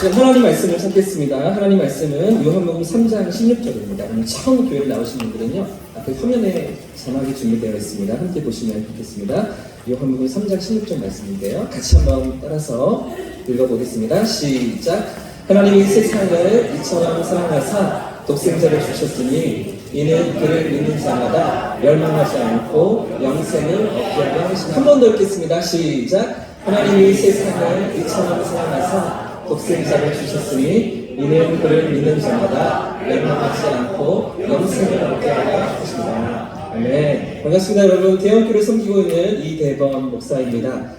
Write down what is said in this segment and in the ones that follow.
지금 하나님 말씀을 찾겠습니다. 하나님 말씀은 요한복음 3장 16절입니다. 오늘 처음 교회를 나오신 분들은요, 앞에 화면에 자막이 준비되어 있습니다. 함께 보시면 좋겠습니다. 요한복음 3장 16절 말씀인데요. 같이 한번 따라서 읽어보겠습니다. 시작. 하나님이 세상을 이처럼 사랑하사 독생자를 주셨으니 이는 그를 믿는 자마다 멸망하지 않고 영생을 얻게 하려 하십니다. 한 번 더 읽겠습니다. 시작. 하나님이 세상을 이처럼 사랑하사 독생자를 주셨으니 이는 그를 믿는 자마다 멸망하지 않고 영생을 얻게 하려 하십니다. 네, 반갑습니다. 여러분. 대형교를 섬기고 있는 이대범 목사입니다.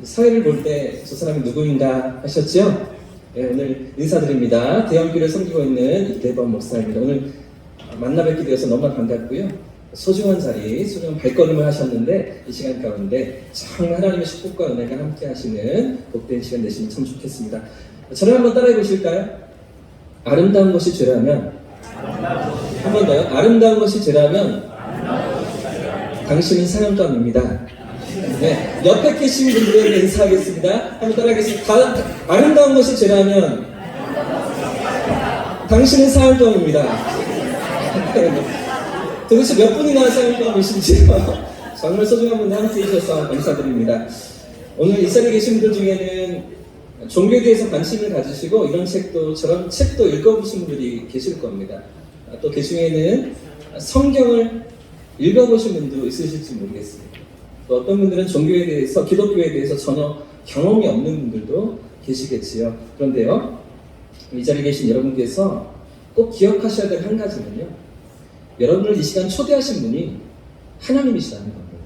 사회를 볼 때 저 사람이 누구인가 하셨죠? 네, 오늘 인사드립니다. 대형교를 섬기고 있는 이대범 목사입니다. 오늘 만나 뵙게 되어서 너무 반갑고요. 소중한 자리, 소중한 발걸음을 하셨는데 이 시간 가운데 정말 하나님의 축복과 은혜가 함께 하시는 복된 시간 되시면 참 좋겠습니다. 저를 한번 따라해 보실까요? 아름다운 것이 죄라면, 한 번 더요. 아름다운 것이 죄라면 당신은 사형감입니다. 네, 옆에 계신 분들에게 인사하겠습니다. 한번 따라하겠습니다. 아름다운 것이 죄라면 당신은 사형감입니다. 도대체 몇 분이나 사형감이신지요? 정말 소중한 분들 함께 해주셔서 감사드립니다. 오늘 이 자리에 계신 분들 중에는 종교에 대해서 관심을 가지시고 이런 책도 저런 책도 읽어보신 분들이 계실 겁니다. 또 그 중에는 성경을 읽어보신 분도 있으실지 모르겠습니다. 또 어떤 분들은 종교에 대해서, 기독교에 대해서 전혀 경험이 없는 분들도 계시겠지요. 그런데요, 이 자리에 계신 여러분께서 꼭 기억하셔야 될 한 가지는요, 여러분을 이 시간 초대하신 분이 하나님이시라는 겁니다.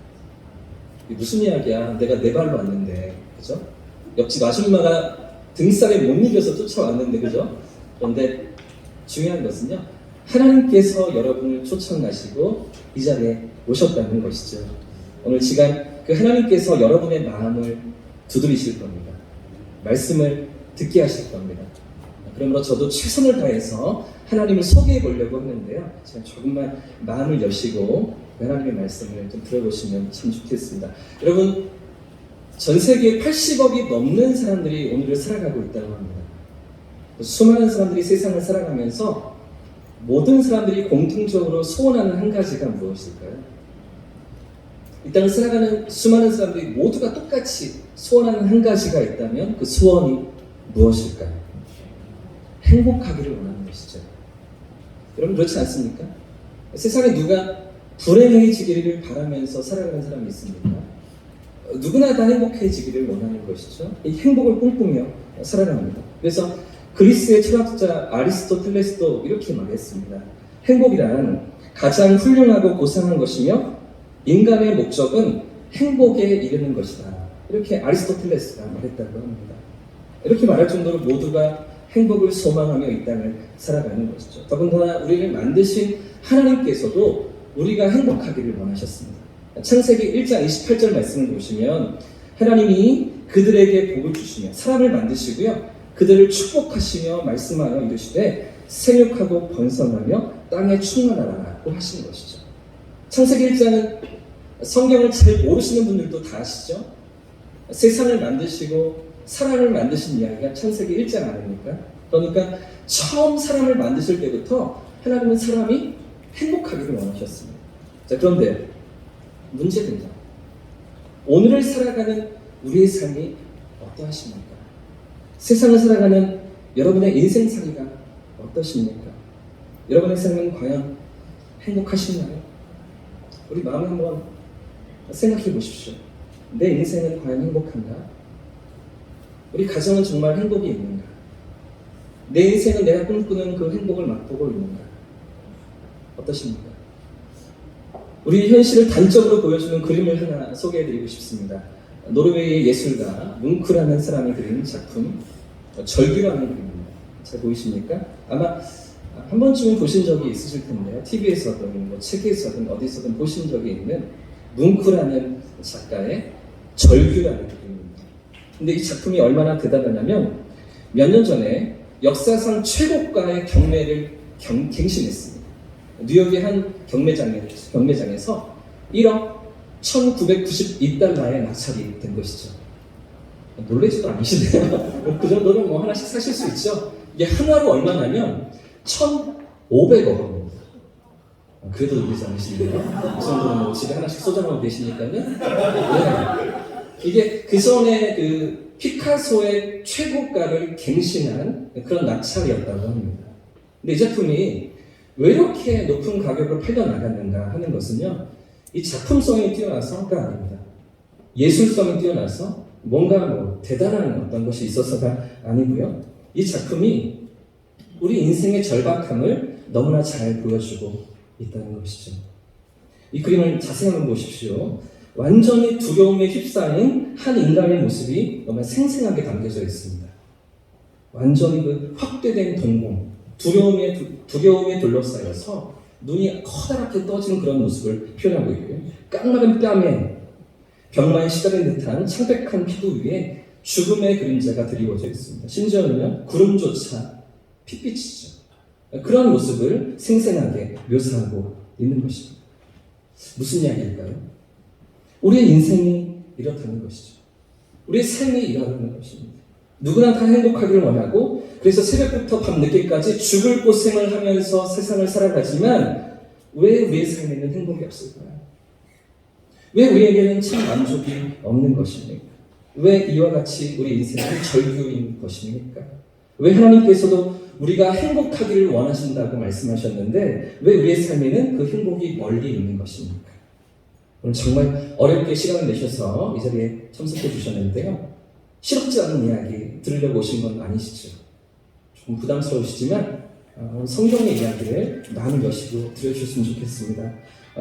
이게 무슨 이야기야? 내가 내 발로 왔는데, 그죠? 옆집 아줌마가 등살에 못 이겨서 쫓아왔는데, 그죠? 그런데 중요한 것은요, 하나님께서 여러분을 초청하시고 이 자리에 오셨다는 것이죠. 오늘 시간 그 하나님께서 여러분의 마음을 두드리실 겁니다. 말씀을 듣게 하실 겁니다. 그러므로 저도 최선을 다해서 하나님을 소개해 보려고 하는데요. 제가 조금만 마음을 여시고 하나님의 말씀을 좀 들어보시면 참 좋겠습니다. 여러분, 전 세계 80억이 넘는 사람들이 오늘을 살아가고 있다고 합니다. 수많은 사람들이 세상을 살아가면서 모든 사람들이 공통적으로 소원하는 한 가지가 무엇일까요? 이 땅을 살아가는 수많은 사람들이 모두가 똑같이 소원하는 한 가지가 있다면 그 소원이 무엇일까요? 행복하기를 원하는 것이죠. 여러분, 그렇지 않습니까? 세상에 누가 불행해지기를 바라면서 살아가는 사람이 있습니까? 누구나 다 행복해지기를 원하는 것이죠. 이 행복을 꿈꾸며 살아갑니다. 그래서 그리스의 철학자 아리스토텔레스도 이렇게 말했습니다. 행복이란 가장 훌륭하고 고상한 것이며 인간의 목적은 행복에 이르는 것이다. 이렇게 아리스토텔레스가 말했다고 합니다. 이렇게 말할 정도로 모두가 행복을 소망하며 이 땅을 살아가는 것이죠. 더군다나 우리를 만드신 하나님께서도 우리가 행복하기를 원하셨습니다. 창세기 1장 28절 말씀을 보시면 하나님이 그들에게 복을 주시며 사람을 만드시고요, 그들을 축복하시며 말씀하여 이르시되 생육하고 번성하며 땅에 충만하라고 하신 것이죠. 창세기 1장은 성경을 잘 모르시는 분들도 다 아시죠? 세상을 만드시고 사람을 만드신 이야기가 창세기 1장 아닙니까? 그러니까 처음 사람을 만드실 때부터 하나님은 사람이 행복하기를 원하셨습니다. 자, 그런데 문제입니다. 오늘을 살아가는 우리의 삶이 어떠하십니까? 세상을 살아가는 여러분의 인생살이가 어떠십니까? 여러분의 삶은 과연 행복하신가요? 우리 마음을 한번 생각해 보십시오. 내 인생은 과연 행복한가? 우리 가정은 정말 행복이 있는가? 내 인생은 내가 꿈꾸는 그 행복을 맛보고 있는가? 어떠십니까? 우리 현실을 단적으로 보여주는 그림을 하나 소개해드리고 싶습니다. 노르웨이의 예술가 뭉크라는 사람이 그린 작품 절규라는 그림입니다. 잘 보이십니까? 아마 한 번쯤은 보신 적이 있으실 텐데요. TV에서든 뭐 책에서든 어디서든 보신 적이 있는 뭉크라는 작가의 절규라는 그림입니다. 근데 이 작품이 얼마나 대단하냐면 몇 년 전에 역사상 최고가의 경매를 갱신했습니다. 뉴욕의 한 경매장에서 1억 1992달러에 낙찰이 된 것이죠. 놀라지도 않으시네요. 그 정도면 뭐 하나씩 사실 수 있죠. 이게 하나로 얼마냐면 1,500원. 그래도 놀라지 않으시네요. 그 정도는 뭐 집에 하나씩 소장하고 계시니까는. 네. 이게 그 전에 그 피카소의 최고가를 갱신한 그런 낙찰이었다고 합니다. 근데 이 작품이 왜 이렇게 높은 가격으로 팔려나갔는가 하는 것은요, 이 작품성이 뛰어나서가 아닙니다. 예술성이 뛰어나서 뭔가 뭐 대단한 어떤 것이 있어서가 아니고요. 이 작품이 우리 인생의 절박함을 너무나 잘 보여주고 있다는 것이죠. 이 그림을 자세히 한번 보십시오. 완전히 두려움에 휩싸인 한 인간의 모습이 너무 생생하게 담겨져 있습니다. 완전히 그 확대된 동공, 두려움에 둘러싸여서 눈이 커다랗게 떠진 그런 모습을 표현하고 있고요. 깡마른 뺨에 병마에 시달린 듯한 창백한 피부 위에 죽음의 그림자가 드리워져 있습니다. 심지어는 구름조차 핏빛이죠. 그런 모습을 생생하게 묘사하고 있는 것입니다. 무슨 이야기일까요? 우리의 인생이 이렇다는 것이죠. 우리의 삶이 이러는 것입니다. 누구나 다 행복하기를 원하고 그래서 새벽부터 밤늦게까지 죽을 고생을 하면서 세상을 살아가지만 왜 우리의 삶에는 행복이 없을까요? 왜 우리에게는 참 만족이 없는 것입니까? 왜 이와 같이 우리 인생은 절규인 것입니까? 왜 하나님께서도 우리가 행복하기를 원하신다고 말씀하셨는데 왜 우리의 삶에는 그 행복이 멀리 있는 것입니까? 오늘 정말 어렵게 시간을 내셔서 이 자리에 참석해 주셨는데요. 실없지 않은 이야기 들으려고 오신 건 아니시죠? 조금 부담스러우시지만 성경의 이야기를 마음을 여시고 들어주셨으면 좋겠습니다.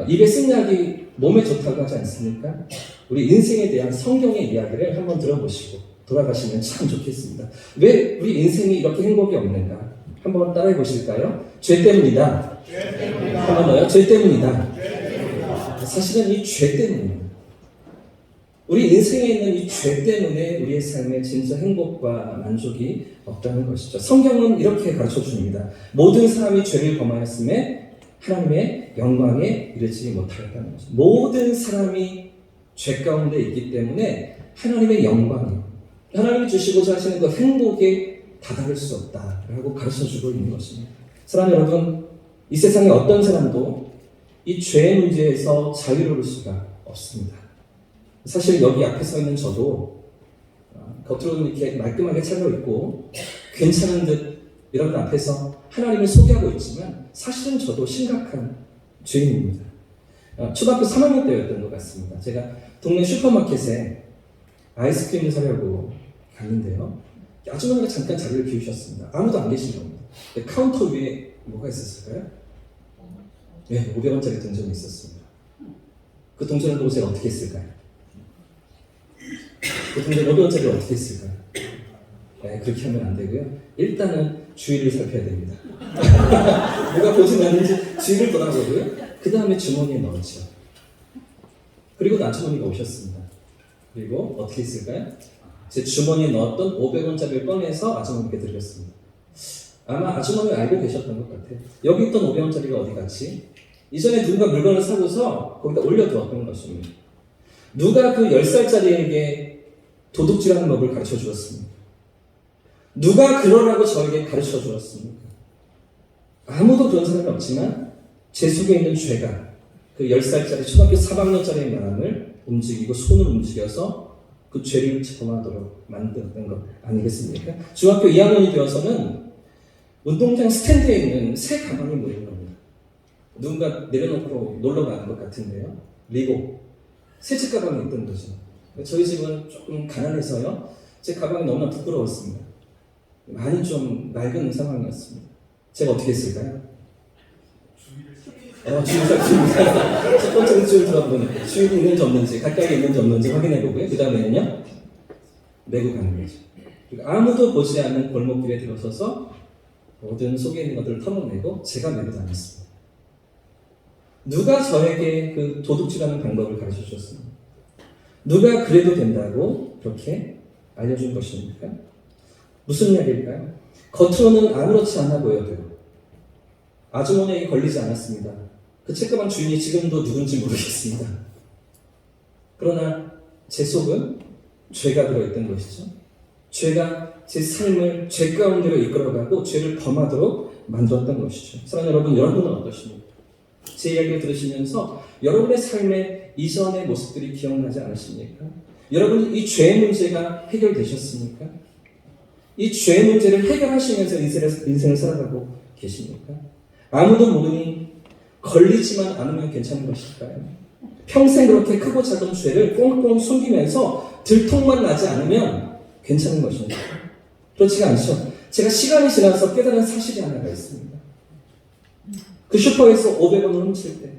입에 쓴 약이 몸에 좋다고 하지 않습니까? 우리 인생에 대한 성경의 이야기를 한번 들어보시고 돌아가시면 참 좋겠습니다. 왜 우리 인생이 이렇게 행복이 없는가? 한번 따라해 보실까요? 죄 때문이다. 한번 더요. 죄 때문이다. 사실은 이 죄 때문입니다. 우리 인생에 있는 이 죄 때문에 우리의 삶에 진짜 행복과 만족이 없다는 것이죠. 성경은 이렇게 가르쳐 줍니다. 모든 사람이 죄를 범하였음에 하나님의 영광에 이르지 못하였다는 것이죠. 모든 사람이 죄 가운데 있기 때문에 하나님의 영광이 하나님이 주시고자 하시는 그 행복에 다다를 수 없다라고 가르쳐 주고 있는 것입니다. 사랑하는 여러분, 이 세상에 어떤 사람도 이 죄의 문제에서 자유로울 수가 없습니다. 사실 여기 앞에 서 있는 저도 겉으로는 이렇게 말끔하게 차려입고 괜찮은 듯 여러분 앞에서 하나님을 소개하고 있지만 사실은 저도 심각한 죄인입니다. 초등학교 3학년 때였던 것 같습니다. 제가 동네 슈퍼마켓에 아이스크림을 사려고 갔는데요. 아주머니가 잠깐 자리를 비우셨습니다. 아무도 안 계신 겁니다. 카운터 위에 뭐가 있었을까요? 네, 500원짜리 동전이 있었습니다. 그 동전을 보고 제가 어떻게 했을까요? 그 동전 500원짜리를 어떻게 했을까요? 네, 그렇게 하면 안 되고요. 일단은 주위를 살펴야 됩니다. 누가 보지 않는지 주위를 돌아보고요. 그 다음에 주머니에 넣었죠. 그리고 아주머니가 오셨습니다. 그리고 어떻게 했을까요? 제 주머니에 넣었던 500원짜리를 꺼내서 아주머니께 드렸습니다. 아마 아주머니가 알고 계셨던 것 같아요. 여기 있던 500원짜리가 어디 갔지? 이전에 누군가 물건을 사고서 거기다 올려두었던 것입니다. 누가 그 10살짜리에게 도둑질하는 법을 가르쳐 주었습니까? 누가 그러라고 저에게 가르쳐 주었습니까? 아무도 그런 사람이 없지만 제 속에 있는 죄가 그 10살짜리 초등학교 3학년짜리의 마음을 움직이고 손을 움직여서 그 죄를 범하도록 만들었던 것 아니겠습니까? 중학교 2학년이 되어서는 운동장 스탠드에 있는 새 가방이 모인 겁니다. 누군가 내려놓고 놀러 가는 것 같은데요. 리복, 새집 가방이 있던 거죠. 저희 집은 조금 가난해서요. 제 가방이 너무나 부끄러웠습니다. 많이 좀 낡은 상황이었습니다. 제가 어떻게 했을까요? 주의를 살펴봅니다. 첫 번째는 주의를 들어보니까 주의가 있는지 없는지, 가까이 있는지 없는지 확인해보고요. 그 다음에는요, 메고 가는 거죠. 그리고 아무도 보지 않는 골목길에 들어서서 모든 속에 있는 것들을 털어내고 제가 메고 다녔습니다. 누가 저에게 그 도둑질하는 방법을 가르쳐 주셨습니까? 누가 그래도 된다고 그렇게 알려준 것입니까? 무슨 이야기일까요? 겉으로는 아무렇지 않아 보여도 아주머니에게 걸리지 않았습니다. 그 책가방 주인이 지금도 누군지 모르겠습니다. 그러나 제 속은 죄가 들어있던 것이죠. 죄가 제 삶을 죄 가운데로 이끌어가고 죄를 범하도록 만들었던 것이죠. 사랑하는 여러분, 여러분은 어떠십니까? 제 이야기를 들으시면서 여러분의 삶의 이전의 모습들이 기억나지 않으십니까? 여러분, 이 죄의 문제가 해결되셨습니까? 이 죄의 문제를 해결하시면서 인생을 살아가고 계십니까? 아무도 모르니 걸리지만 않으면 괜찮은 것일까요? 평생 그렇게 크고 작은 죄를 꽁꽁 숨기면서 들통만 나지 않으면 괜찮은 것입니까? 그렇지가 않죠. 제가 시간이 지나서 깨달은 사실이 하나가 있습니다. 그 슈퍼에서 500원을 훔칠 때,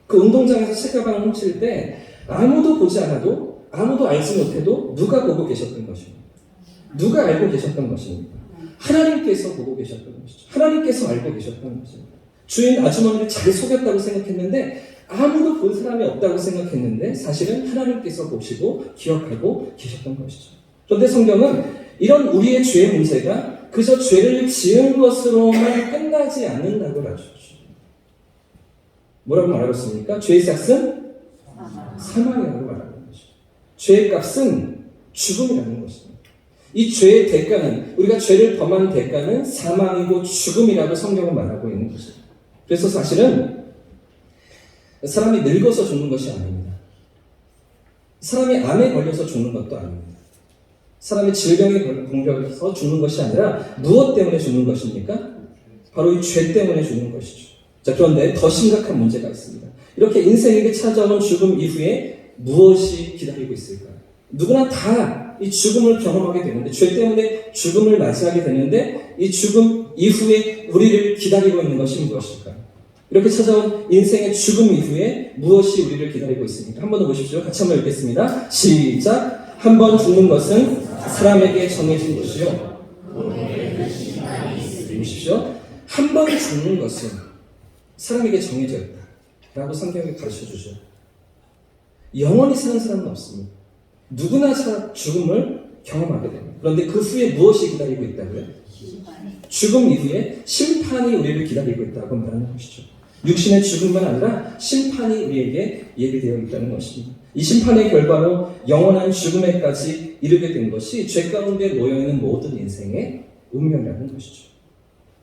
그 운동장에서 책가방을 훔칠 때 아무도 보지 않아도, 아무도 알지 못해도 누가 보고 계셨던 것입니까? 누가 알고 계셨던 것입니까? 하나님께서 보고 계셨던 것이죠. 하나님께서 알고 계셨던 것입니다. 주인 아주머니를 잘 속였다고 생각했는데 아무도 본 사람이 없다고 생각했는데 사실은 하나님께서 보시고 기억하고 계셨던 것이죠. 그런데 성경은 이런 우리의 죄의 문제가 그저 죄를 지은 것으로만 끝나지 않는다고 가르쳐주죠. 뭐라고 말하고 있습니까? 죄의 삭은 사망이라고 말하는 것이죠. 죄의 값은 죽음이라는 것입니다. 이 죄의 대가는, 우리가 죄를 범한 대가는 사망이고 죽음이라고 성경은 말하고 있는 것입니다. 그래서 사실은 사람이 늙어서 죽는 것이 아닙니다. 사람이 암에 걸려서 죽는 것도 아닙니다. 사람이 질병에 걸려서 죽는 것이 아니라 무엇 때문에 죽는 것입니까? 바로 이 죄 때문에 죽는 것이죠. 자, 그런데 더 심각한 문제가 있습니다. 이렇게 인생에게 찾아오는 죽음 이후에 무엇이 기다리고 있을까요? 누구나 다 이 죽음을 경험하게 되는데, 죄 때문에 죽음을 맞이하게 되는데, 이 죽음 이후에 우리를 기다리고 있는 것이 무엇일까요? 이렇게 찾아온 인생의 죽음 이후에 무엇이 우리를 기다리고 있습니까? 한 번 더 보십시오. 같이 한번 읽겠습니다. 시작! 한 번 죽는 것은 사람에게 정해진 것이요. 보십시오. 한 번 죽는 것은 사람에게 정해져 있다 라고 성경이 가르쳐주죠. 영원히 사는 사람은 없습니다. 누구나 죽음을 경험하게 됩니다. 그런데 그 후에 무엇이 기다리고 있다고요? 죽음 이후에 심판이 우리를 기다리고 있다고 말하는 것이죠. 육신의 죽음만 아니라 심판이 우리에게 예비되어 있다는 것입니다. 이 심판의 결과로 영원한 죽음에까지 이르게 된 것이 죄 가운데 놓여있는 모든 인생의 운명이라는 것이죠.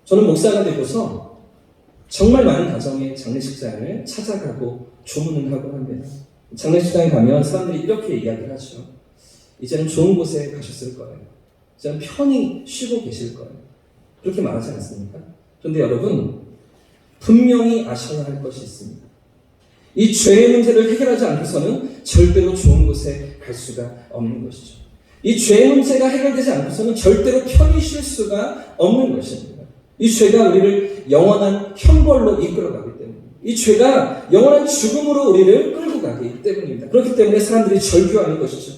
저는 목사가 되고서 정말 많은 가정의 장례식장을 찾아가고 조문을 하고 합니다. 장례식장에 가면 사람들이 이렇게 이야기를 하죠. 이제는 좋은 곳에 가셨을 거예요. 이제는 편히 쉬고 계실 거예요. 그렇게 말하지 않습니까? 그런데 여러분, 분명히 아셔야 할 것이 있습니다. 이 죄의 문제를 해결하지 않고서는 절대로 좋은 곳에 갈 수가 없는 것이죠. 이 죄의 문제가 해결되지 않고서는 절대로 편히 쉴 수가 없는 것입니다. 이 죄가 우리를 영원한 형벌로 이끌어가기 때문에, 이 죄가 영원한 죽음으로 우리를 끌고 가기 때문입니다. 그렇기 때문에 사람들이 절규하는 것이죠.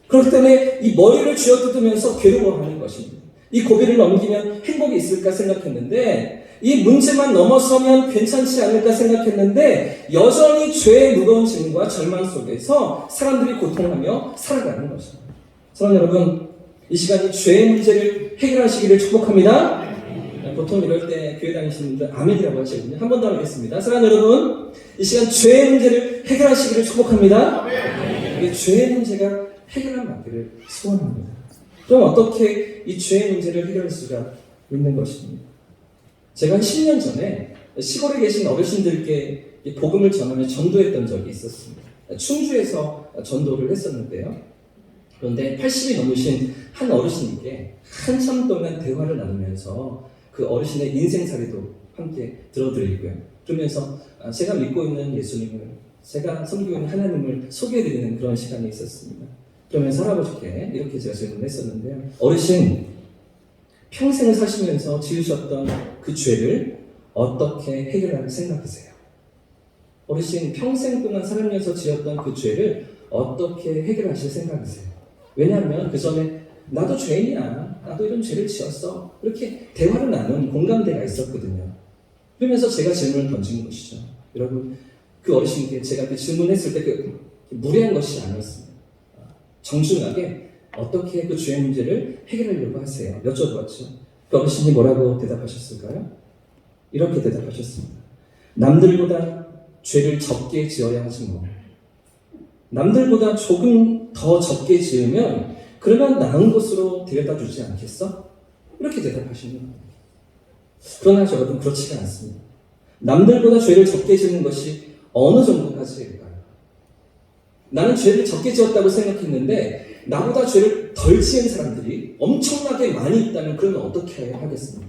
그렇기 때문에 이 머리를 쥐어뜯으면서 괴로워하는 것입니다. 이 고비를 넘기면 행복이 있을까 생각했는데, 이 문제만 넘어서면 괜찮지 않을까 생각했는데, 여전히 죄의 무거운 짐과 절망 속에서 사람들이 고통하며 살아가는 것입니다. 사랑하는 여러분, 이 시간이 죄의 문제를 해결하시기를 축복합니다. 보통 이럴 때 교회 다니시는 분들 아멘이라고 하시거든요. 한 번 더 하겠습니다. 사랑하는 여러분, 이 시간 죄의 문제를 해결하시기를 축복합니다. 죄의 문제가 해결한 받기를 소원합니다. 그럼 어떻게 이 죄의 문제를 해결할 수가 있는 것입니까? 제가 한 10년 전에 시골에 계신 어르신들께 복음을 전하며 전도했던 적이 있었습니다. 충주에서 전도를 했었는데요. 그런데 80이 넘으신 한 어르신께 한참 동안 대화를 나누면서 그 어르신의 인생사례도 함께 들어드리고요. 그러면서 제가 믿고 있는 예수님을, 제가 섬기고 있는 하나님을 소개해드리는 그런 시간이 있었습니다. 그러면서 할아버지께 이렇게 제가 질문을 했었는데요. 어르신, 평생을 사시면서 지으셨던 그 죄를 어떻게 해결할 생각이세요? 어르신, 평생 동안 살면서 지었던 그 죄를 어떻게 해결하실 생각이세요? 왜냐하면 그 전에 나도 죄인이야, 나도 이런 죄를 지었어, 이렇게 대화를 나눈 공감대가 있었거든요. 그러면서 제가 질문을 던진 것이죠. 여러분, 그 어르신께 제가 그 질문했을 때 그 무례한 것이 아니었습니다. 정중하게 어떻게 그 죄의 문제를 해결하려고 하세요? 여쭤보았죠. 그 어르신이 뭐라고 대답하셨을까요? 이렇게 대답하셨습니다. 남들보다 죄를 적게 지어야 하지 뭐. 남들보다 조금 더 적게 지으면 그러면 나은 곳으로 데려다 주지 않겠어? 이렇게 대답하시는 거예요. 그러나 여러분 그렇지가 않습니다. 남들보다 죄를 적게 지는 것이 어느 정도까지일까요? 나는 죄를 적게 지었다고 생각했는데 나보다 죄를 덜 지은 사람들이 엄청나게 많이 있다면 그러면 어떻게 하겠습니까?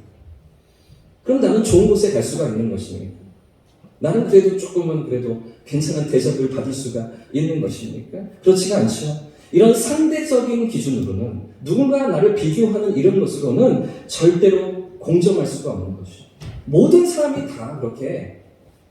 그럼 나는 좋은 곳에 갈 수가 있는 것입니까? 나는 그래도 조금은 그래도 괜찮은 대접을 받을 수가 있는 것입니까? 그렇지가 않죠. 이런 상대적인 기준으로는 누군가 나를 비교하는 이런 것으로는 절대로 공정할 수가 없는 것이죠. 모든 사람이 다 그렇게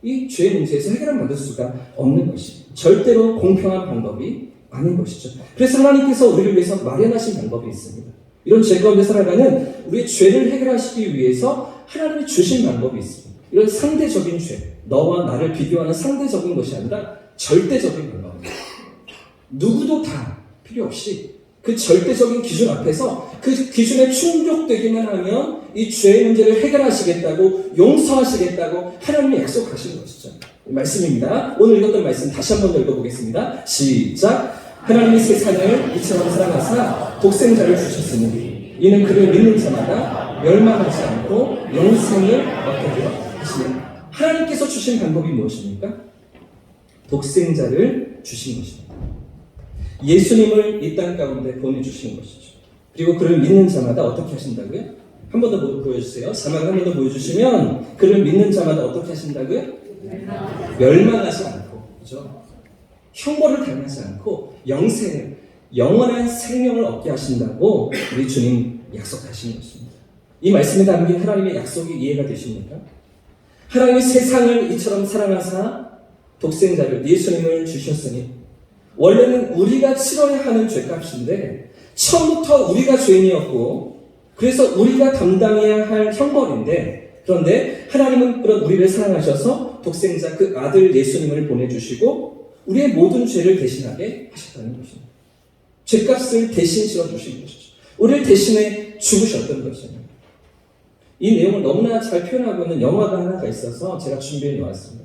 이 죄의 문제에서 해결을 받을 수가 없는 것이죠. 절대로 공평한 방법이 아닌 것이죠. 그래서 하나님께서 우리를 위해서 마련하신 방법이 있습니다. 이런 죄 가운데 살아가는 우리의 죄를 해결하시기 위해서 하나님이 주신 방법이 있습니다. 이런 상대적인 죄, 너와 나를 비교하는 상대적인 것이 아니라 절대적인 방법입니다. 누구도 다 필요 없이 그 절대적인 기준 앞에서 그 기준에 충족되기만 하면 이 죄의 문제를 해결하시겠다고 용서하시겠다고 하나님이 약속하신 것이죠. 말씀입니다. 오늘 읽었던 말씀 다시 한번 읽어보겠습니다. 시작. 하나님이 세상을 이처럼 사랑하사 독생자를 주셨으니 이는 그를 믿는 자마다 멸망하지 않고 영생을 얻게 하려 하시는 하나님께서 주신 방법이 무엇입니까? 독생자를 주신 것입니다. 예수님을 이 땅 가운데 보내주신 것이죠. 그리고 그를 믿는 자마다 어떻게 하신다고요? 한 번 더 보여주세요. 자막 한 번 더 보여주시면 그를 믿는 자마다 어떻게 하신다고요? 멸망하지 않고, 그죠? 형벌을 당하지 않고 영생을, 영원한 생명을 얻게 하신다고 우리 주님 약속하신 것입니다. 이 말씀에 담긴 하나님의 약속이 이해가 되십니까? 하나님이 세상을 이처럼 사랑하사 독생자를 예수님을 주셨으니 원래는 우리가 치러야 하는 죄값인데 처음부터 우리가 죄인이었고 그래서 우리가 담당해야 할 형벌인데 그런데 하나님은 그런 우리를 사랑하셔서 독생자 그 아들 예수님을 보내주시고 우리의 모든 죄를 대신하게 하셨다는 것입니다. 죄값을 대신 치러주신 것이죠. 우리를 대신해 죽으셨던 것입니다. 이 내용을 너무나 잘 표현하고 있는 영화가 하나가 있어서 제가 준비해 놓았습니다.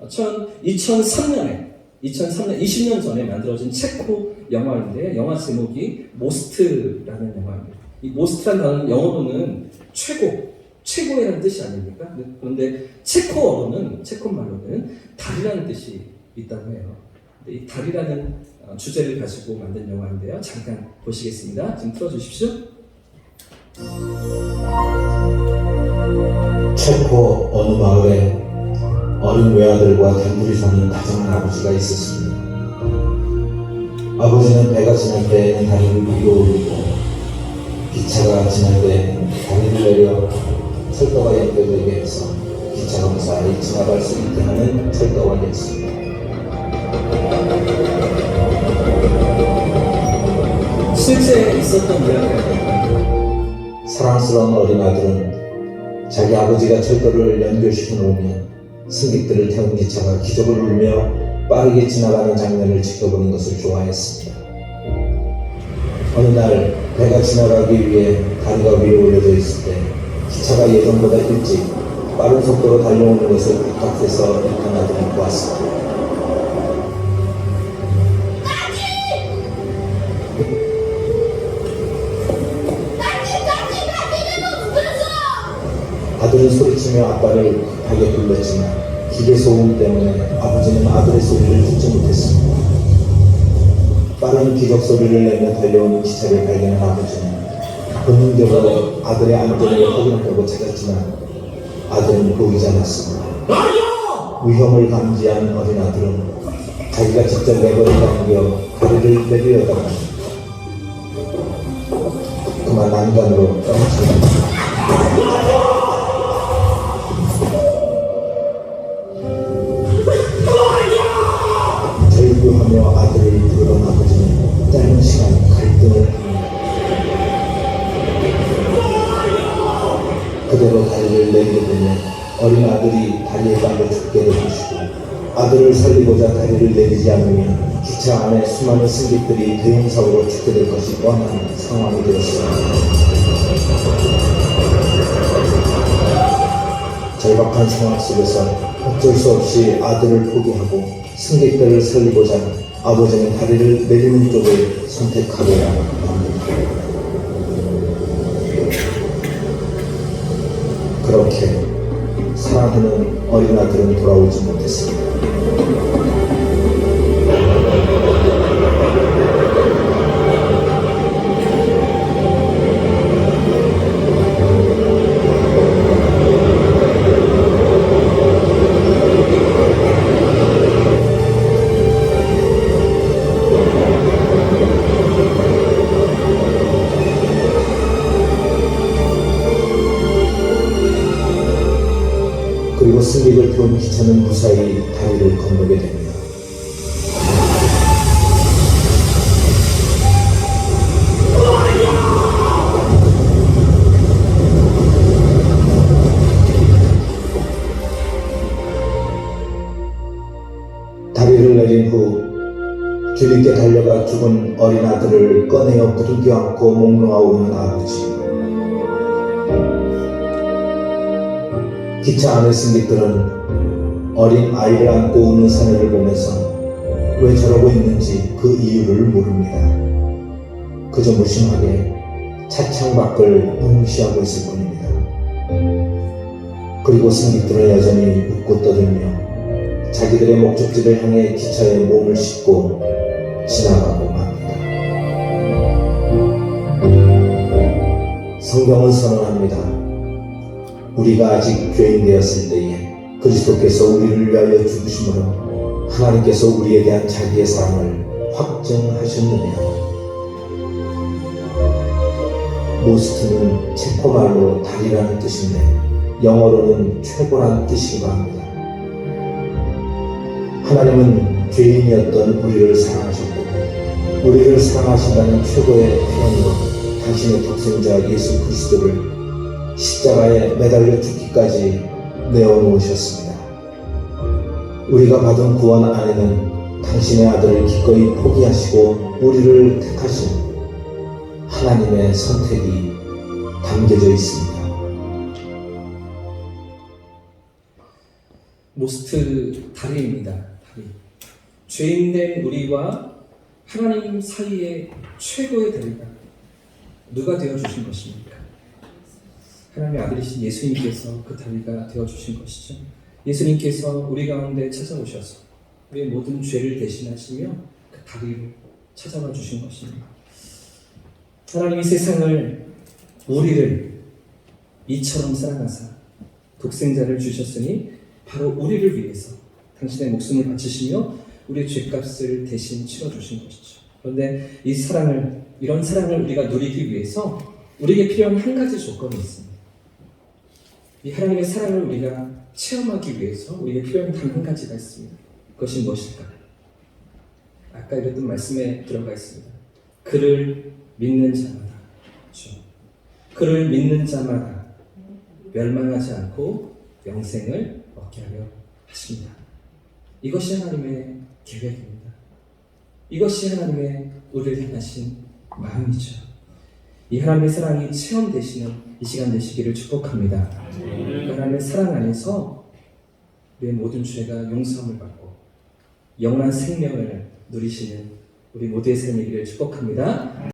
2003년 20년 전에 만들어진 체코 영화인데 영화 제목이 모스트라는 영화입니다. 이 모스트라는 단어는 영어로는 최고라는 뜻이 아닙니까? 그런데 체코 말로는 달이라는 뜻이 있다고 해요. 이 달이라는 주제를 가지고 만든 영화인데요. 잠깐 보시겠습니다. 지금 틀어주십시오. 체코 어느 마을에 어린 외아들과 단둘이 사는 다정한 아버지가 있었습니다. 아버지는 배가 지날 때에는 다리를 위로 올리고 기차가 지날 때에는 다리를 내려 철도가 연결되게 해서 기차가 무사히 지나갈 수 있게 하는 철도관이었습니다. 실제 있었던 이야기입니다. 사랑스러운 어린 아들은 자기 아버지가 철도를 연결시켜 놓으면 승객들을 태운 기차가 기적을 울며 빠르게 지나가는 장면을 지켜보는 것을 좋아했습니다. 어느 날 배가 지나가기 위해 다리가 위로 올려져 있을 때 기차가 예전보다 일찍 빠른 속도로 달려오는 것을 바깥에서 일한 아들이 보았습니다. 아들은 소리치며 아빠를 급하게 불렀지만 기계 소음 때문에 아버지는 아들의 소리를 듣지 못했습니다. 빠른 기적 소리를 내며 달려오는 기차를 발견한 아버지는 본능적으로 아들의 안전을 확인하려고 찾았지만 아들은 보이지 않았습니다. 위험을 감지한 어린 아들은 자기가 직접 레버를 당겨 다리를 내리려다가 그만 난간으로 떨어집니다. 절규하며 아들을 부르던 아버지는 짧은 시간 갈등을 합니다. 그대로 다리를 내리게 되면 어린 아들이 다리에 깔려 죽게 될 것이고 아들을 살리고자 다리를 내리지 않으면 기차 안에 수많은 승객들이 대형사고로 죽게 될 것이 뻔한 상황이 되었습니다. 절박한 상황 속에서 어쩔 수 없이 아들을 포기하고 승객들을 살리고자 아버지는 다리를 내리는 쪽을 선택하고야 합니다. 그렇게 사랑하는 어린 아들은 돌아오지 못했습니다. 그리고 승객을 태운 기차는 무사히 다리를 건너게 됩니다. 다리를 내린 후 뒤늦게 달려가 죽은 어린 아들을 꺼내어 부둥켜 안고 목 놓아 우는 아버지. 기차 안의 승객들은 어린 아이를 안고 우는 사내를 보면서 왜 저러고 있는지 그 이유를 모릅니다. 그저 무심하게 차창 밖을 응시하고 있을 뿐입니다. 그리고 승객들은 여전히 웃고 떠들며 자기들의 목적지를 향해 기차에 몸을 싣고 지나가고 맙니다. 성경은 선언합니다. 우리가 아직 죄인 되었을 때에 그리스도께서 우리를 위하여 죽으심으로 하나님께서 우리에 대한 자기의 사랑을 확증하셨느냐. 모스트는 체코말로 다리라는 뜻인데 영어로는 최고란 뜻이기도 합니다. 하나님은 죄인이었던 우리를 사랑하셨고 우리를 사랑하신다는 최고의 표현으로 당신의 독생자 예수 그리스도를 십자가에 매달려 죽기까지 내어놓으셨습니다. 우리가 받은 구원 안에는 당신의 아들을 기꺼이 포기하시고 우리를 택하신 하나님의 선택이 담겨져 있습니다. 모스트 다리입니다. 다리. 죄인된 우리와 하나님 사이의 최고의 다리가 누가 되어주신 것입니까? 하나님의 아들이신 예수님께서 그 다리가 되어주신 것이죠. 예수님께서 우리 가운데 찾아오셔서 우리의 모든 죄를 대신하시며 그 다리를 찾아와 주신 것입니다. 하나님이 세상을 우리를 이처럼 사랑하사 독생자를 주셨으니 바로 우리를 위해서 당신의 목숨을 바치시며 우리의 죄값을 대신 치러주신 것이죠. 그런데 이런 사랑을 우리가 누리기 위해서 우리에게 필요한 한 가지 조건이 있습니다. 이 하나님의 사랑을 우리가 체험하기 위해서 우리에게 필요한 단 한 가지가 있습니다. 그것이 무엇일까요? 아까 읽었던 말씀에 들어가 있습니다. 그를 믿는 자마다, 그렇죠? 그를 믿는 자마다 멸망하지 않고 영생을 얻게 하려 하십니다. 이것이 하나님의 계획입니다. 이것이 하나님의 우리를 향하신 마음이죠. 이 하나님의 사랑이 체험되시는 이 시간 되시기를 축복합니다. 하나님의 사랑 안에서 우리의 모든 죄가 용서함을 받고 영원한 생명을 누리시는 우리 모두의 삶이기를 축복합니다.